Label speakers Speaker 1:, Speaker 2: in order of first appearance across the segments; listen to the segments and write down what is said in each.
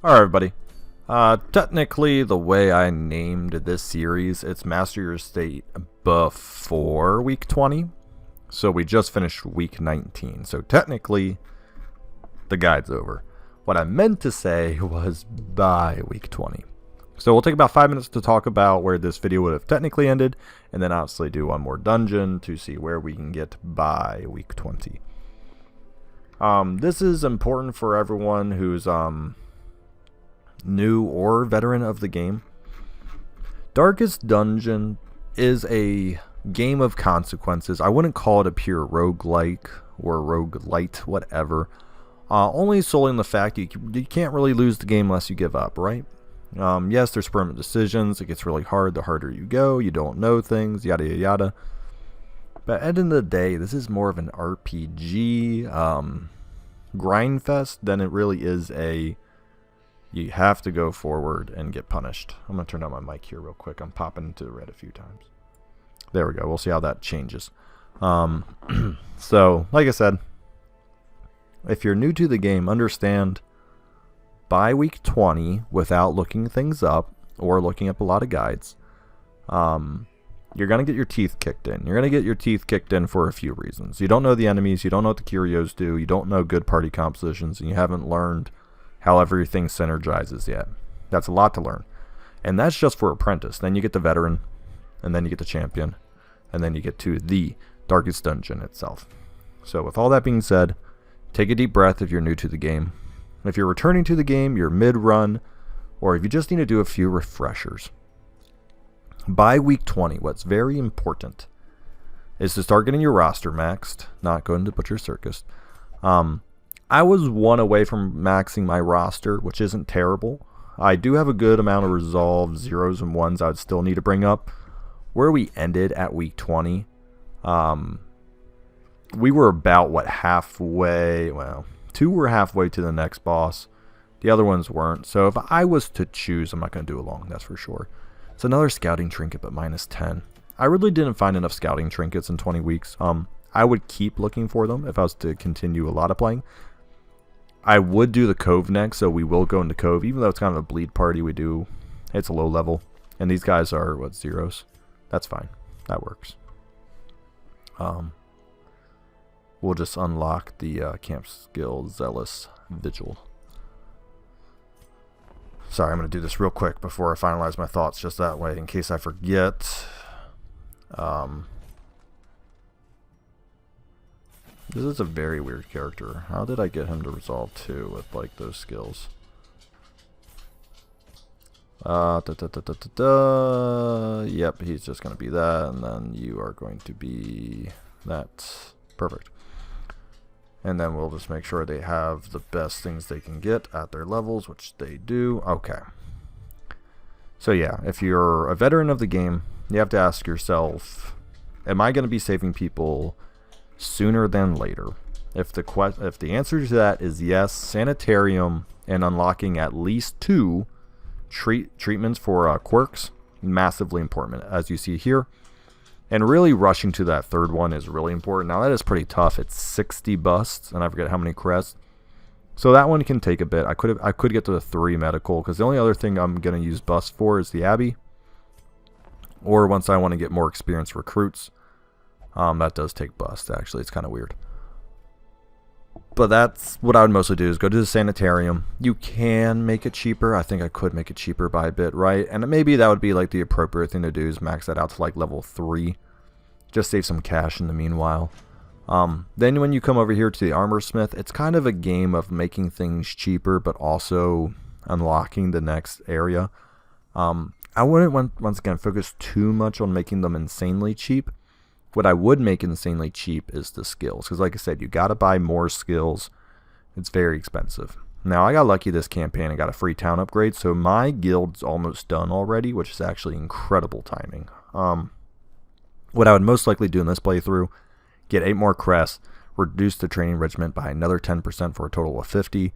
Speaker 1: Alright everybody, technically the way I named this series, it's Master Your State before week 20, so we just finished week 19, so technically the guide's over. What I meant to say was by week 20. So we'll take about 5 minutes to talk about where this video would have technically ended, and then obviously do one more dungeon to see where we can get by week 20. This is important for everyone who's new or veteran of the game. Darkest Dungeon is a game of consequences. I wouldn't call it a pure roguelike or roguelite, whatever. Only solely in the fact you can't really lose the game unless you give up, right? Yes, there's permanent decisions. It gets really hard the harder you go. You don't know things, yada yada yada. But at the end of the day, this is more of an RPG grind fest than it really is a you have to go forward and get punished. I'm going to turn on my mic here real quick. I'm popping into the red a few times. There we go. We'll see how that changes. So, like I said, if you're new to the game, understand by week 20, without looking things up or looking up a lot of guides, you're going to get your teeth kicked in. You're going to get your teeth kicked in for a few reasons. You don't know the enemies. You don't know what the curios do. You don't know good party compositions. And you haven't learned how everything synergizes yet. That's a lot to learn. And that's just for apprentice. Then you get the veteran, and then you get the champion, and then you get to the Darkest Dungeon itself. So with all that being said, take a deep breath if you're new to the game. If you're returning to the game, you're mid-run, or if you just need to do a few refreshers. By week 20, what's very important is to start getting your roster maxed, not going to Butcher Circus. I was one away from maxing my roster, which isn't terrible. I do have a good amount of resolve, zeros and ones I would still need to bring up. Where we ended at week 20, we were about, halfway, well, 2 were halfway to the next boss. The other ones weren't. So if I was to choose, I'm not going to do it long, that's for sure. It's another scouting trinket, but minus 10. I really didn't find enough scouting trinkets in 20 weeks. I would keep looking for them if I was to continue a lot of playing. I would do the Cove next, so we will go into Cove. Even though it's kind of a bleed party, it's a low level. And these guys are, zeros? That's fine. That works. We'll just unlock the camp skill Zealous Vigil. Sorry, I'm going to do this real quick before I finalize my thoughts, just that way, in case I forget. This is a very weird character. How did I get him to resolve 2 with, those skills? Yep, he's just going to be that, and then you are going to be that. Perfect. And then we'll just make sure they have the best things they can get at their levels, which they do. Okay. So yeah, if you're a veteran of the game, you have to ask yourself, am I going to be saving people sooner than later? If the answer to that is yes, Sanitarium and unlocking at least 2 treatments for quirks, massively important, as you see here. And really rushing to that 3rd one is really important. Now that is pretty tough. It's 60 busts, and I forget how many crests. So that one can take a bit. I could get to the 3 medical, because the only other thing I'm going to use busts for is the Abbey. Or once I want to get more experienced recruits. That does take busts, actually. It's kind of weird. But that's what I would mostly do, is go to the Sanitarium. You can make it cheaper. I think I could make it cheaper by a bit, right? And maybe that would be the appropriate thing to do, is max that out to level 3. Just save some cash in the meanwhile. Then when you come over here to the Armor Smith, it's kind of a game of making things cheaper, but also unlocking the next area. I wouldn't, once again, focus too much on making them insanely cheap. What I would make insanely cheap is the skills, because like I said, you got to buy more skills. It's very expensive. Now, I got lucky this campaign. I got a free town upgrade, so my guild's almost done already, which is actually incredible timing. What I would most likely do in this playthrough, get 8 more crests, reduce the training regiment by another 10% for a total of 50,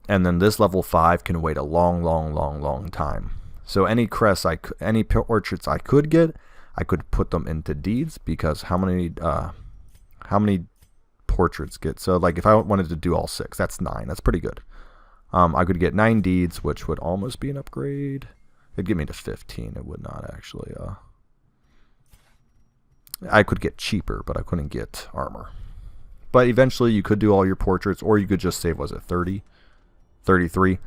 Speaker 1: and then this level 5 can wait a long time. So any crests, any portraits I could get, I could put them into deeds, because how many portraits get? So like if I wanted to do all 6, that's 9. That's pretty good. I could get 9 deeds, which would almost be an upgrade. It'd get me to 15. It would not actually. I could get cheaper, but I couldn't get armor. But eventually you could do all your portraits, or you could just save, was it 30? 33?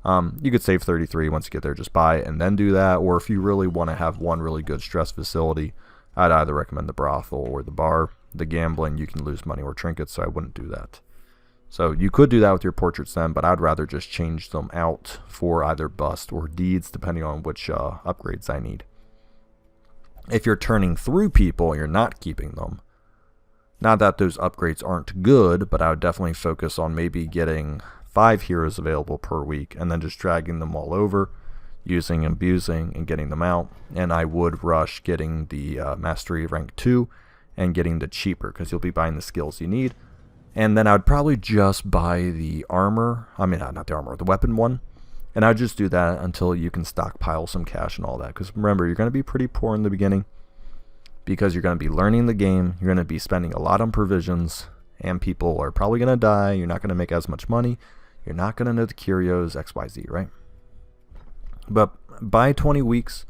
Speaker 1: You could save 33 once you get there, just buy it and then do that. Or if you really want to have one really good stress facility, I'd either recommend the brothel or the bar. The gambling, you can lose money or trinkets, so I wouldn't do that. So you could do that with your portraits then, but I'd rather just change them out for either bust or deeds, depending on which upgrades I need. If you're turning through people, you're not keeping them. Not that those upgrades aren't good, but I would definitely focus on maybe getting 5 heroes available per week and then just dragging them all over, using and abusing and getting them out. And I would rush getting the mastery rank 2 and getting the cheaper, because you'll be buying the skills you need. And then I would probably just buy the armor, not the armor, the weapon one. And I'd just do that until you can stockpile some cash and all that. Because remember, you're going to be pretty poor in the beginning, because you're going to be learning the game. You're going to be spending a lot on provisions, and people are probably going to die. You're not going to make as much money. You're not going to know the curios, XYZ, right? But by 20 weeks,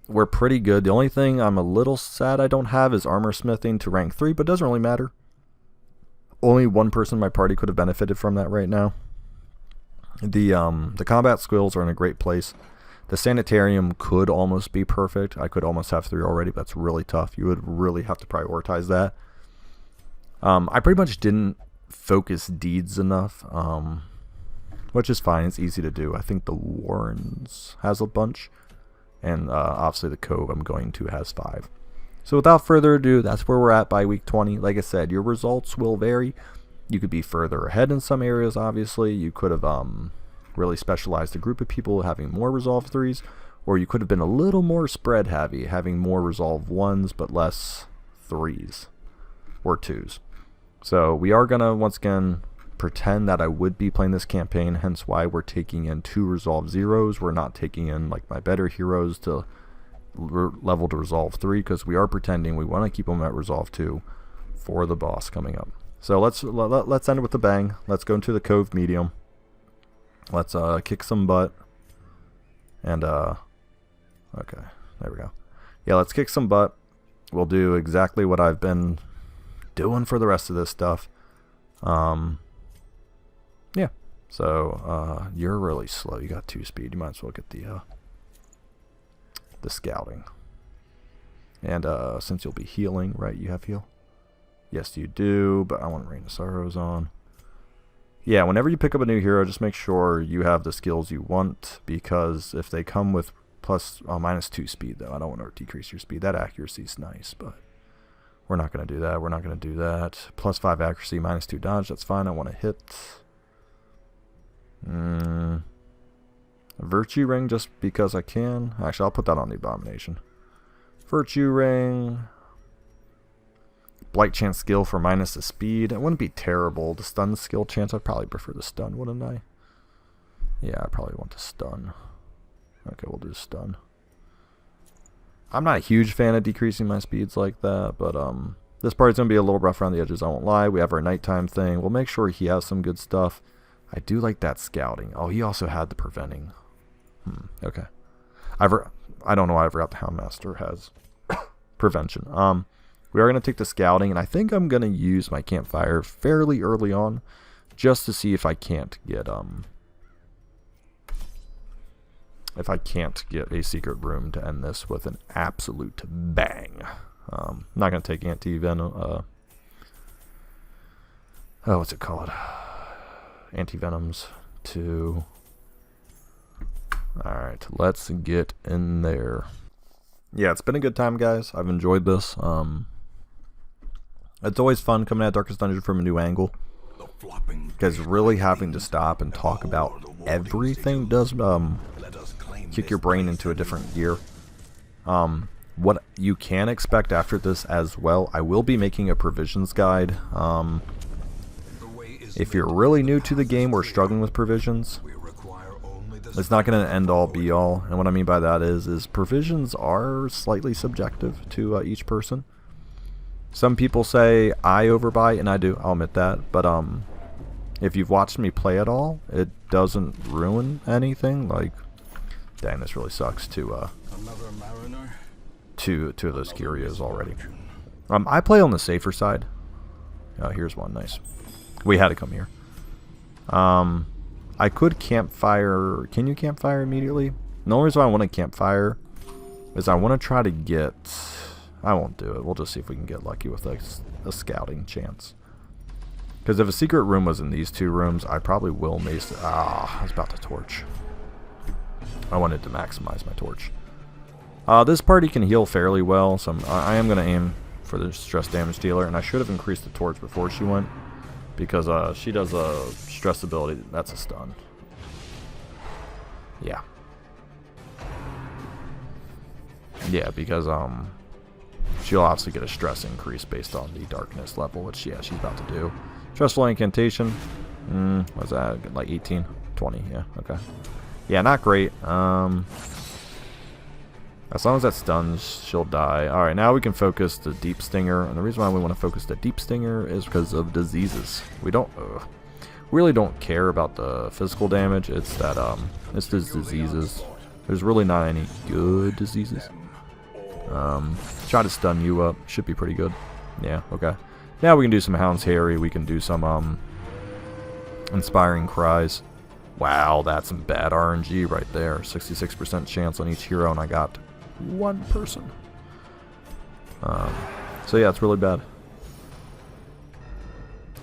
Speaker 1: we're pretty good. The only thing I'm a little sad I don't have is armor smithing to rank 3, but it doesn't really matter. Only one person in my party could have benefited from that right now. The combat skills are in a great place. The sanitarium could almost be perfect. I could almost have 3 already, but that's really tough. You would really have to prioritize that. I pretty much didn't focus deeds enough, which is fine. It's easy to do. I think the Warrens has a bunch, and obviously the Cove I'm going to has 5. So without further ado, that's where we're at by week 20. Like I said, your results will vary. You could be further ahead in some areas, obviously. You could have really specialized a group of people having more Resolve 3s, or you could have been a little more spread heavy, having more Resolve 1s but less 3s or 2s. So we are going to, once again, pretend that I would be playing this campaign, hence why we're taking in 2 Resolve 0s. We're not taking in like my better heroes to level to Resolve 3, because we are pretending we want to keep them at Resolve 2 for the boss coming up. So let's end it with a bang. Let's go into the Cove medium. Let's kick some butt. And okay, there we go. Yeah, let's kick some butt. We'll do exactly what I've been doing for the rest of this stuff. Yeah. So you're really slow. You got 2 speed. You might as well get the scouting. And since you'll be healing, right? You have heal? Yes, you do, but I want Rain of Sorrows on. Yeah, whenever you pick up a new hero, just make sure you have the skills you want, because if they come with -2 speed, though, I don't want to decrease your speed. That accuracy is nice, but we're not going to do that. We're not going to do that. +5 accuracy, -2 dodge, that's fine. I want to hit a Virtue Ring just because I can. Actually, I'll put that on the Abomination. Virtue Ring. Blight Chance skill for -1 speed. It wouldn't be terrible. The stun skill chance, I'd probably prefer the stun, wouldn't I? Yeah, I probably want to stun. Okay, we'll do stun. I'm not a huge fan of decreasing my speeds like that, but this part's going to be a little rough around the edges, I won't lie. We have our nighttime thing. We'll make sure he has some good stuff. I do like that scouting. Oh, he also had the preventing. Okay. I don't know why I forgot the Houndmaster has prevention. We are going to take the scouting, and I think I'm going to use my campfire fairly early on, just to see if I can't get a secret room to end this with an absolute bang. I'm not going to take anti-venom. What's it called? Anti-venoms to... Alright, let's get in there. Yeah, it's been a good time, guys. I've enjoyed this. It's always fun coming at Darkest Dungeon from a new angle, because really having to stop and talk about everything does kick your brain into a different gear. What you can expect after this as well, I will be making a provisions guide. If you're really new to the game or struggling with provisions, it's not going to end all be all. And what I mean by that is provisions are slightly subjective to each person. Some people say I overbuy, and I do, I'll admit that, but if you've watched me play at all, it doesn't ruin anything. Like, dang, this really sucks to two of those Kyrios already. I play on the safer side. Oh, here's one. Nice. We had to come here. I could campfire. Can you campfire immediately? The only reason I want to campfire is I want to try to get... I won't do it. We'll just see if we can get lucky with a scouting chance. Because if a secret room was in these two rooms, I probably will mace it. Ah, I was about to torch. I wanted to maximize my torch. This party can heal fairly well, so I am going to aim for the stress damage dealer. And I should have increased the torch before she went, because she does a stress ability. That's a stun. Yeah. Yeah, because she'll obviously get a stress increase based on the darkness level, which yeah, she's about to do. Stressful incantation. What's that? Like 18, 20. Yeah. Okay. Yeah, not great. As long as that stuns, she'll die. All right, now we can focus the deep stinger, and the reason why we want to focus the deep stinger is because of diseases. We don't really don't care about the physical damage. It's that it's the diseases. There's really not any good diseases. Try to stun you up. Should be pretty good. Yeah, okay. Now we can do some Hound's Harry. We can do some Inspiring Cries. Wow, that's some bad RNG right there. 66% chance on each hero, and I got one person. So yeah, it's really bad.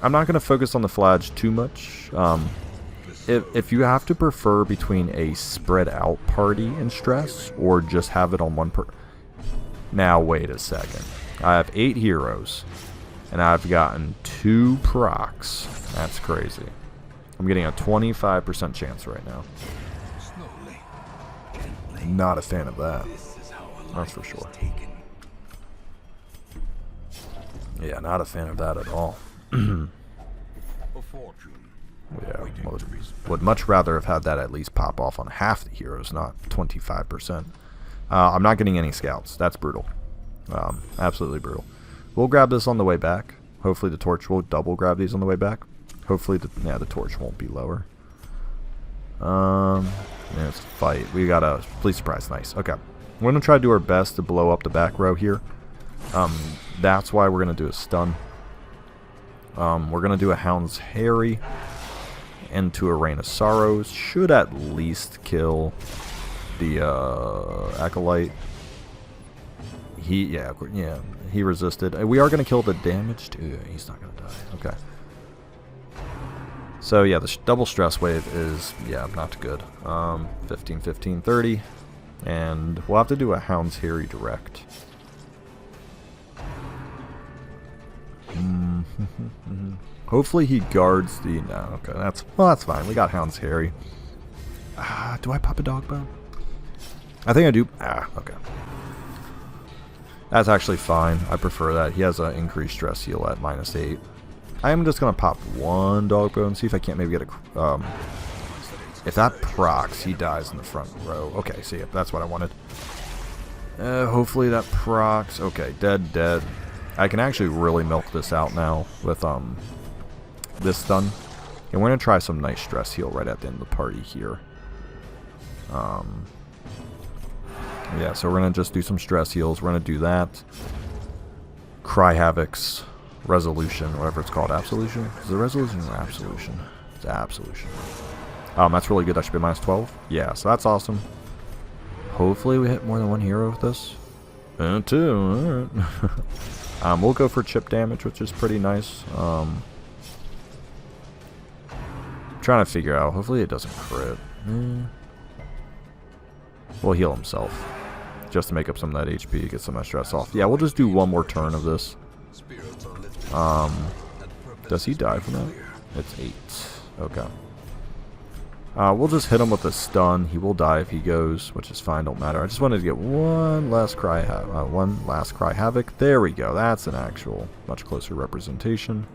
Speaker 1: I'm not going to focus on the Flage too much. If you have to prefer between a spread out party and stress, or just have it on one per... Now, wait a second. I have 8 heroes, and I've gotten 2 procs. That's crazy. I'm getting a 25% chance right now. Not a fan of that. That's for sure. Yeah, not a fan of that at all. Yeah, would much rather have had that at least pop off on half the heroes, not 25%. I'm not getting any scouts. That's brutal. Absolutely brutal. We'll grab this on the way back. Hopefully the torch will double grab these on the way back. Hopefully the torch won't be lower. Yeah, it's a fight. We got a police surprise. Nice. Okay. We're going to try to do our best to blow up the back row here. That's why we're going to do a stun. We're going to do a Hound's Harry into a Rain of Sorrows. Should at least kill the Acolyte. He resisted. We are going to kill the damaged. He's not going to die. Okay. So yeah, the double stress wave is, yeah, not good. 15, 15, 30. And we'll have to do a Hound's Harry direct. Hopefully he guards the... No, okay, that's fine. We got Hound's Harry. Do I pop a dog bone? I think I do. Okay. That's actually fine. I prefer that. He has an increased stress heal at -8. I am just going to pop one dog bone, see if I can't maybe get a... if that procs, he dies in the front row. Okay, see, that's what I wanted. Hopefully that procs. Okay, dead. I can actually really milk this out now with this stun. And we're going to try some nice stress heal right at the end of the party here. Yeah, so we're going to just do some stress heals. We're going to do that. Cry Havoc's Resolution, whatever it's called. Absolution? Is it Resolution or Absolution? It's Absolution. That's really good. That should be -12. Yeah, so that's awesome. Hopefully we hit more than one hero with this. 2. Alright. We'll go for chip damage, which is pretty nice. Trying to figure out. Hopefully it doesn't crit. We'll heal himself. Just to make up some of that HP, get some of that stress off. Yeah, we'll just do one more turn of this. Does he die from that? It's 8. Okay. We'll just hit him with a stun. He will die if he goes, which is fine. Don't matter. I just wanted to get one last cry havoc. There we go. That's an actual much closer representation.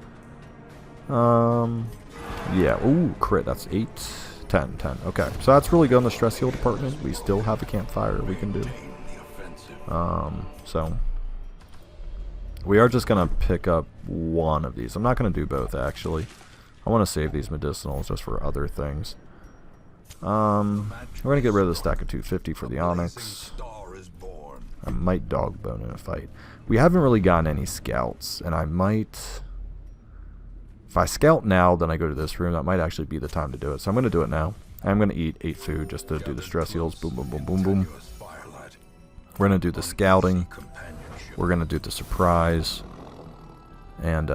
Speaker 1: Yeah. Ooh, crit. That's 8, 10. Okay. So that's really good in the stress heal department. We still have a campfire we can do. So we are just gonna pick up one of these. I'm not gonna do both actually. I want to save these medicinals just for other things. We're going to get rid of the stack of 250 for the Onyx. I might dog bone in a fight. We haven't really gotten any scouts, and I might... If I scout now, then I go to this room. That might actually be the time to do it. So I'm going to do it now. I'm going to eat 8 food just to do the stress heals. Boom, boom, boom, boom, boom. We're going to do the scouting. We're going to do the surprise. And,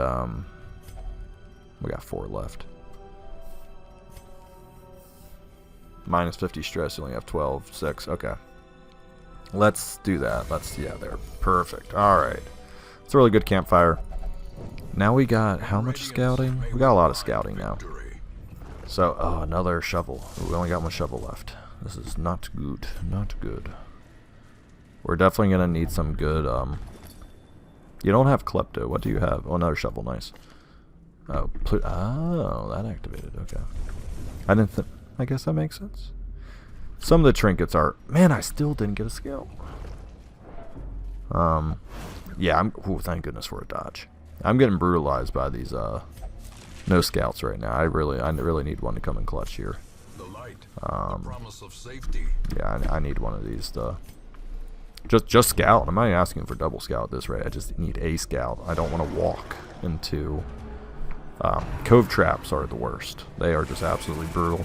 Speaker 1: we got 4 left. Minus 50 stress, you only have 12. 6, okay. Let's do that. Yeah, there. Perfect. Alright. It's a really good campfire. Now we got, how much scouting? We got a lot of scouting now. So, oh, another shovel. Ooh, we only got 1 shovel left. This is not good. Not good. We're definitely going to need some good, You don't have Klepto. What do you have? Oh, another shovel. Nice. Oh, that activated. Okay. I didn't think... I guess that makes sense. Some of the trinkets are... Man, I still didn't get a skill. Yeah, ooh, thank goodness for a dodge. I'm getting brutalized by these, no scouts right now. I really need one to come in clutch here.
Speaker 2: The light, the promise of safety.
Speaker 1: Yeah, I need one of these to... Just scout. I'm not even asking for double scout at this rate. I just need a scout. I don't want to walk into... Cove traps are the worst. They are just absolutely brutal.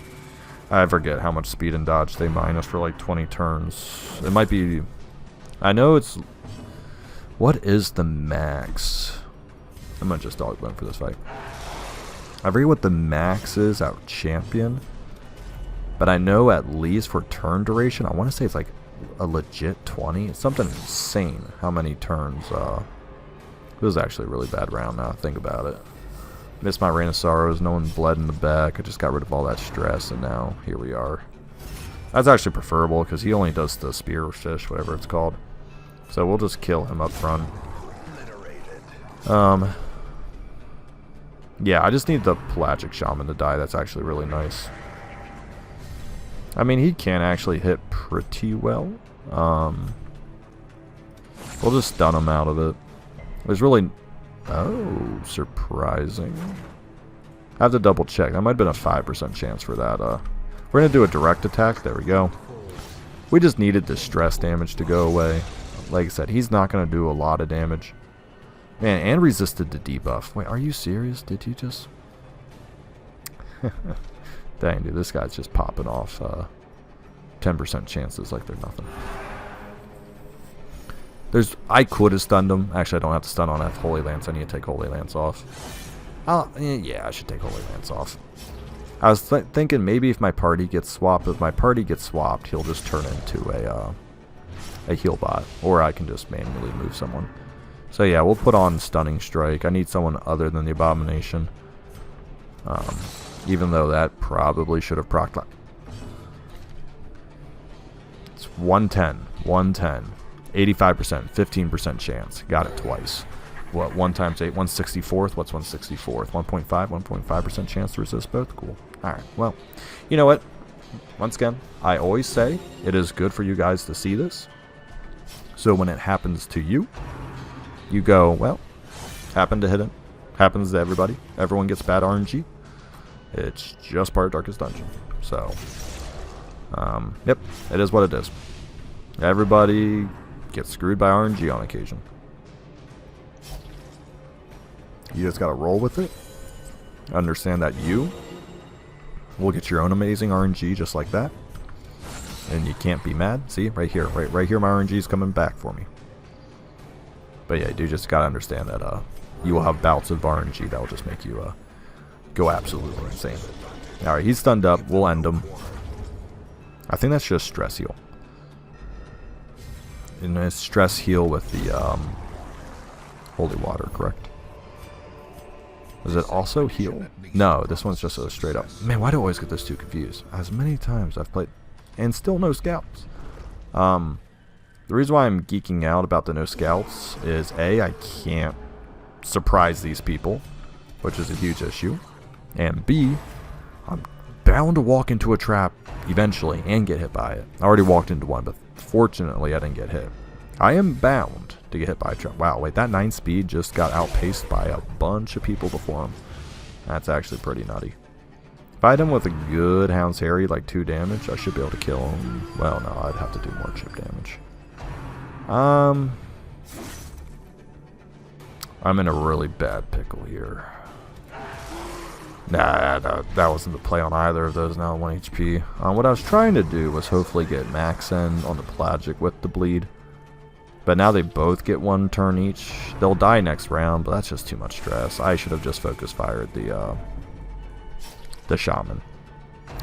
Speaker 1: I forget how much speed and dodge they minus for like 20 turns. It might be... I know it's... What is the max? I'm gonna just dog bone for this fight. I forget what the max is out champion. But I know at least for turn duration, I want to say it's like a legit 20. It's something insane how many turns. It was actually a really bad round now, think about it. Missed my Rain of Sorrows, no one bled in the back. I just got rid of all that stress, and now here we are. That's actually preferable, because he only does the spear fish, whatever it's called. So we'll just kill him up front. Yeah, I just need the Pelagic Shaman to die. That's actually really nice. I mean, he can actually hit pretty well. We'll just stun him out of it. There's really... Oh, surprising. I have to double check. That might have been a 5% chance for that. We're going to do a direct attack. There we go. We just needed the stress damage to go away. Like I said, he's not going to do a lot of damage. Man, and resisted the debuff. Wait, are you serious? Did you just... Dang, dude, this guy's just popping off 10% chances like they're nothing. I could have stunned him. Actually, I don't have to stun on F Holy Lance. I need to take Holy Lance off. Yeah, I should take Holy Lance off. I was thinking maybe if my party gets swapped, he'll just turn into a heal bot. Or I can just manually move someone. So yeah, we'll put on Stunning Strike. I need someone other than the Abomination. Even though that probably should have procced. It's 110. 110. 85%, 15% chance. Got it twice. What, 1 times 8? 1/64th? What's 1/64th? 1.5? 1.5% chance to resist both? Cool. Alright, well, you know what? Once again, I always say it is good for you guys to see this. So when it happens to you, you go, well, happened to hit it. Happens to everybody. Everyone gets bad RNG. It's just part of Darkest Dungeon. So, yep, it is what it is. Everybody gets screwed by RNG on occasion. You just gotta roll with it. Understand that you will get your own amazing RNG just like that. And you can't be mad. See, right here. Right here my RNG is coming back for me. But yeah, you do just gotta understand that you will have bouts of RNG that will just make you go absolutely insane. Alright, he's stunned up. We'll end him. I think that's just stress heal. And a stress heal with the holy water, correct? Does it also heal? No, this one's just a straight up. Man, why do I always get those two confused? As many times I've played, and still no scouts. The reason why I'm geeking out about the no scouts is A, I can't surprise these people, which is a huge issue, and B, I'm bound to walk into a trap eventually and get hit by it. I already walked into one, but fortunately I didn't get hit. I am bound to get hit by a trap. Wow, wait, that 9 speed just got outpaced by a bunch of people before him. That's actually pretty nutty. If I hit him with a good Hound's Harry, like 2 damage, I should be able to kill him. Well, no, I'd have to do more chip damage. I'm in a really bad pickle here. Nah, that wasn't the play on either of those now, 1 HP. What I was trying to do was hopefully get Max in on the Pelagic with the bleed. But now they both get 1 turn each. They'll die next round, but that's just too much stress. I should have just focus fired the Shaman.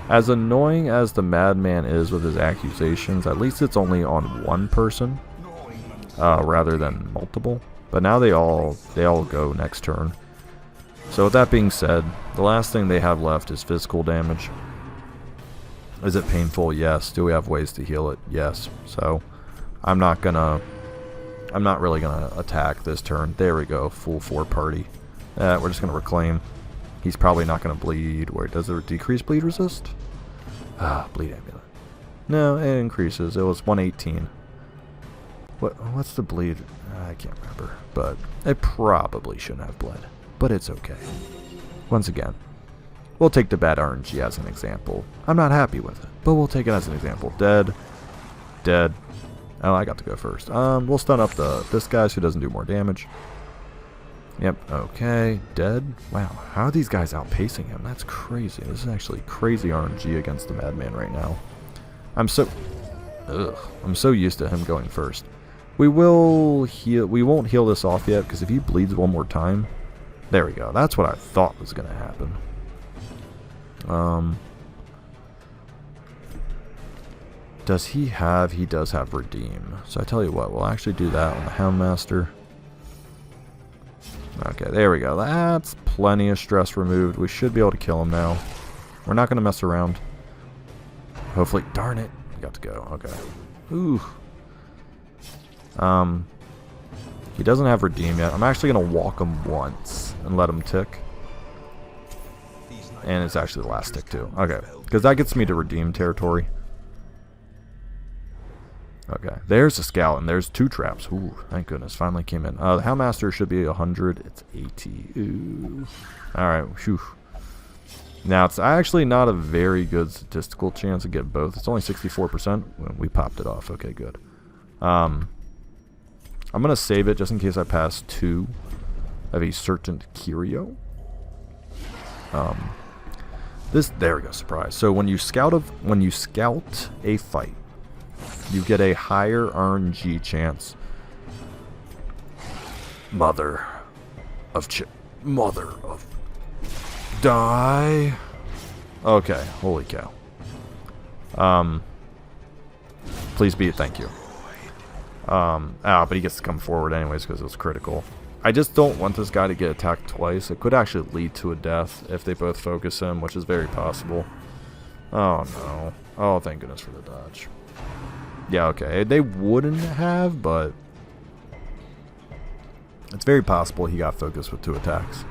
Speaker 1: As annoying as the Madman is with his accusations, at least it's only on 1 person rather than multiple. But now they all go next turn. So with that being said, the last thing they have left is physical damage. Is it painful? Yes. Do we have ways to heal it? Yes. So I'm not really gonna attack this turn. There we go. Full 4 party. We're just gonna reclaim. He's probably not gonna bleed. Wait, does it decrease bleed resist? Bleed amulet. No, it increases. It was 118. What's the bleed? I can't remember, but it probably shouldn't have bled. But it's okay. Once again, we'll take the bad RNG as an example. I'm not happy with it, but we'll take it as an example. Dead. Dead. Oh, I got to go first. We'll stun up this guy so he doesn't do more damage. Yep, okay. Dead. Wow, how are these guys outpacing him? That's crazy. This is actually crazy RNG against the Madman right now. I'm so used to him going first. We won't heal this off yet, because if he bleeds 1 more time... There we go. That's what I thought was going to happen. Does he have... He does have Redeem. So I tell you what, we'll actually do that on the Houndmaster. Okay, there we go. That's plenty of stress removed. We should be able to kill him now. We're not going to mess around. Hopefully... Darn it. We got to go. Okay. Ooh. He doesn't have Redeem yet. I'm actually going to walk him once and let him tick. And it's actually the last tick too. Okay. Because that gets me to Redeem territory. Okay. There's a Scout and there's 2 traps. Ooh, thank goodness. Finally came in. The Houndmaster should be 100. It's 80. Ooh. Alright. Whew. Now, it's actually not a very good statistical chance to get both. It's only 64%. We popped it off. Okay, good. I'm going to save it just in case I pass 2 of a certain Curio. There we go, surprise. So when you scout a fight, you get a higher RNG chance. Mother of die. Okay, holy cow. Please be thank you. But he gets to come forward anyways because it was critical. I just don't want this guy to get attacked twice. It could actually lead to a death if they both focus him, which is very possible. Oh no. Oh, thank goodness for the dodge. Yeah, okay. They wouldn't have, but it's very possible he got focused with 2 attacks.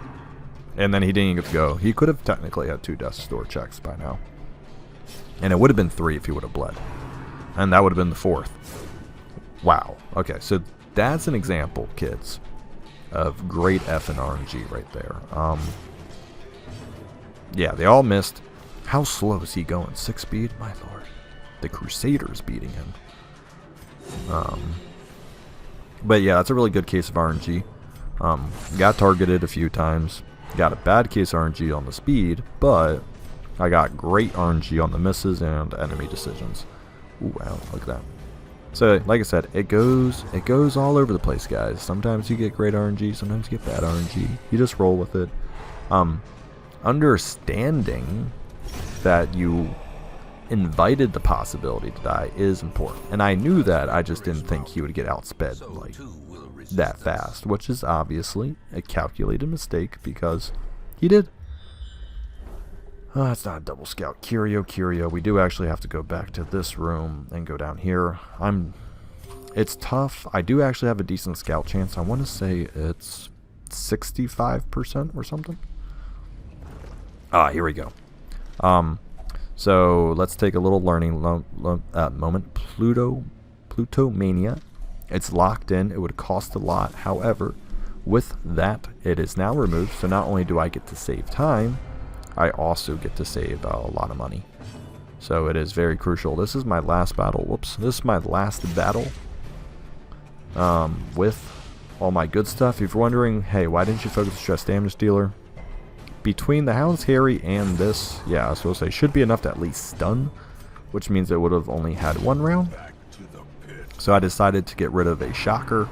Speaker 1: And then he didn't even get to go. He could have technically had 2 Death Store checks by now. And it would have been 3 if he would have bled. And that would have been the 4th. Wow. Okay, so that's an example, kids, of great effing RNG right there. Yeah, they all missed. How slow is he going? 6 speed? My lord. The Crusader's beating him. But yeah, that's a really good case of RNG. Got targeted a few times. Got a bad case RNG on the speed, but I got great RNG on the misses and enemy decisions. Ooh, wow, look at that. So, like I said, it goes all over the place, guys. Sometimes you get great RNG, sometimes you get bad RNG. You just roll with it. Understanding that you invited the possibility to die is important. And I knew that, I just didn't think he would get outsped like that fast, which is obviously a calculated mistake because he did. Oh, it's not a double scout. Curio. We do actually have to go back to this room and go down here. It's tough. I do actually have a decent scout chance. I want to say it's 65% or something. Here we go. So let's take a little learning moment. Plutomania. It's locked in. It would cost a lot. However, With that, it is now removed, so not only do I get to save time, I also get to save a lot of money. So it is very crucial. This is my last battle. Whoops. This is my last battle with all my good stuff. If you're wondering, hey, why didn't you focus the stress damage dealer? Between the Hound's Harry and this, yeah, I was supposed to say, should be enough to at least stun, which means it would have only had 1 round. So I decided to get rid of a shocker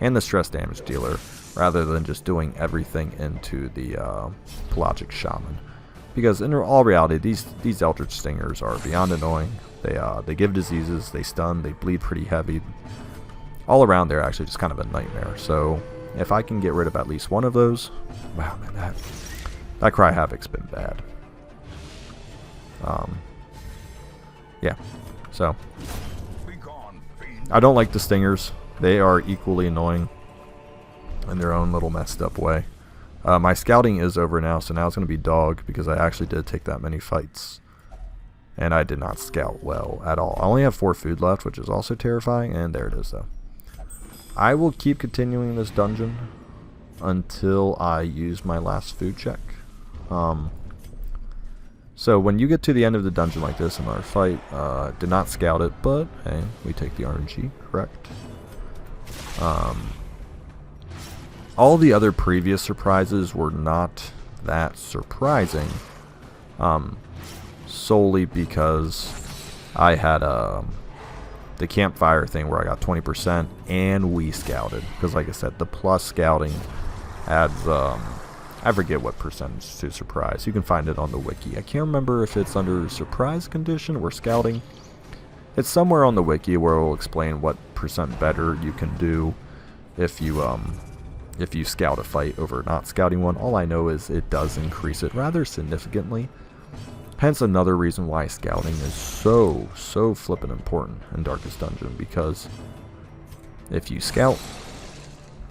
Speaker 1: and the stress damage dealer, rather than just doing everything into the pelagic shaman. Because in all reality, these eldritch stingers are beyond annoying. They give diseases, they stun, they bleed pretty heavy. All around, they're actually just kind of a nightmare. So if I can get rid of at least one of those, wow, man, that Cry Havoc's been bad. Yeah, so I don't like the stingers. They are equally annoying in their own little messed up way. My scouting is over now, so now it's going to be dog, because I actually did take that many fights. And I did not scout well at all. I only have 4 food left, which is also terrifying, and there it is though. I will keep continuing this dungeon until I use my last food check. So when you get to the end of the dungeon like this, another fight, did not scout it, but hey, we take the RNG, correct? All the other previous surprises were not that surprising, solely because I had the campfire thing where I got 20% and we scouted, because like I said, the plus scouting adds I forget what percentage to surprise. You can find it on the wiki. I can't remember if it's under surprise condition or scouting. It's somewhere on the wiki where it will explain what percent better you can do if you scout a fight over not scouting one. All I know is it does increase it rather significantly. Hence another reason why scouting is so flippin' important in Darkest Dungeon, because if you scout,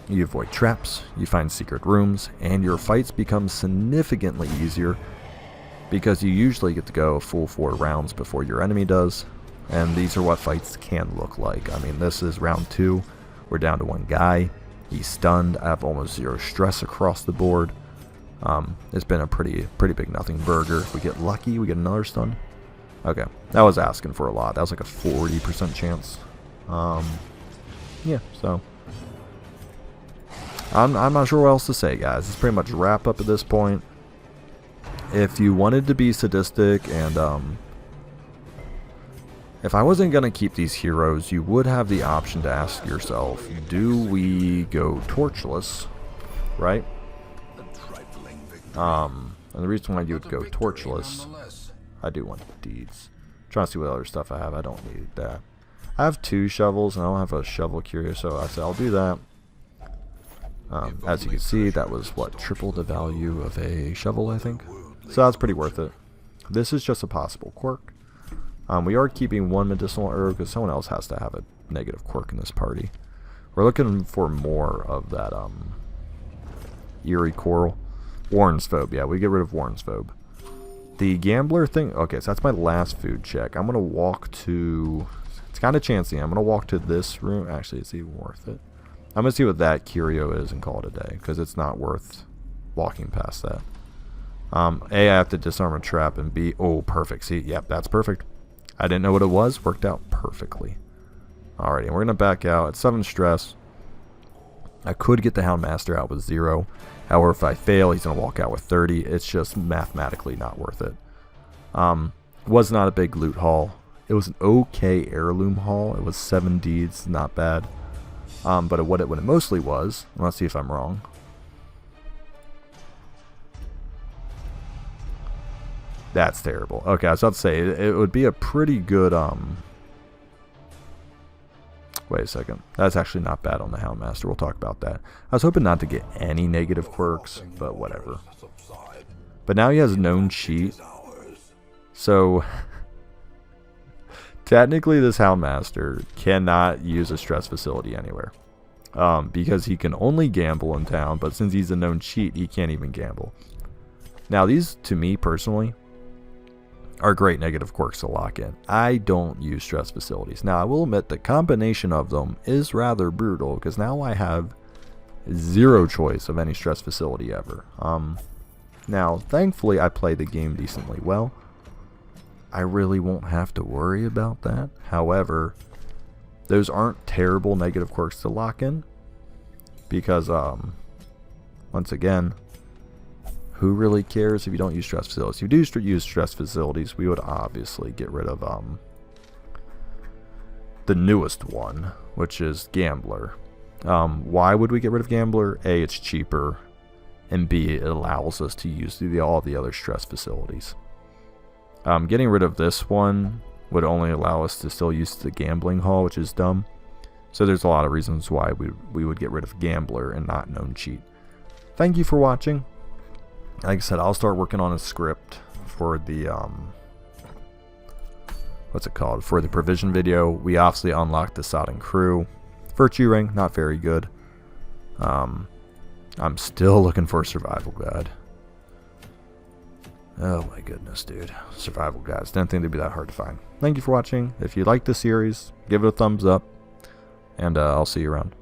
Speaker 1: you avoid traps, you find secret rooms, and your fights become significantly easier because you usually get to go a full 4 rounds before your enemy does, and these are what fights can look like. I mean, this is round 2, we're down to 1 guy, he's stunned, I have almost 0 stress across the board. It's been a pretty big nothing burger. If we get lucky, we get another stun. Okay, that was asking for a lot. That was like a 40% chance. Yeah, so I'm not sure what else to say, guys. It's pretty much a wrap up at this point. If you wanted to be sadistic and if I wasn't going to keep these heroes, you would have the option to ask yourself, do we go torchless, right? And the reason why you would go torchless, I do want deeds. I'm trying to see what other stuff I have. I don't need that. I have 2 shovels, and I don't have a shovel curious, so I said I'll do that. As you can see, that was, what, triple the value of a shovel, I think? So that's pretty worth it. This is just a possible quirk. We are keeping 1 medicinal herb, because someone else has to have a negative quirk in this party. We're looking for more of that eerie coral. Warren's Phobe, yeah, we get rid of Warren's Phobe. The gambler thing, okay, so that's my last food check. I'm going to walk to, it's kind of chancy, I'm going to walk to this room. Actually, it's even worth it. I'm going to see what that curio is and call it a day, because it's not worth walking past that. A, I have to disarm a trap, and B, oh, perfect. See, yep, that's perfect. I didn't know what it was, worked out perfectly. Alrighty, and we're going to back out at 7 stress. I could get the Houndmaster out with 0. However, if I fail, he's going to walk out with 30. It's just mathematically not worth it. Was not a big loot haul. It was an okay heirloom haul. It was 7 deeds, not bad. But what it mostly was, let's see if I'm wrong. That's terrible. Okay, I was about to say, it would be a pretty good, wait a second. That's actually not bad on the Houndmaster. We'll talk about that. I was hoping not to get any negative quirks, but whatever. But now he has known cheat. So, technically this Houndmaster cannot use a stress facility anywhere. Because he can only gamble in town, but since he's a known cheat, he can't even gamble. Now these, to me personally, are great negative quirks to lock in. I don't use stress facilities. Now I will admit the combination of them is rather brutal, because now I have zero choice of any stress facility ever. Now, thankfully, I play the game decently well. I really won't have to worry about that. However, those aren't terrible negative quirks to lock in. Because, once again, who really cares if you don't use stress facilities? If you do use stress facilities, we would obviously get rid of the newest one, which is Gambler. Why would we get rid of Gambler? A, it's cheaper, and B, it allows us to use all the other stress facilities. Getting rid of this one would only allow us to still use the Gambling Hall, which is dumb. So there's a lot of reasons why we would get rid of Gambler and not Known Cheat. Thank you for watching. Like I said, I'll start working on a script for the what's it called? For the provision video. We obviously unlocked the Sodden Crew. Virtue Ring, not very good. I'm still looking for a survival guide. Oh my goodness, dude. Survival guides. Didn't think they'd be that hard to find. Thank you for watching. If you like the series, give it a thumbs up. And I'll see you around.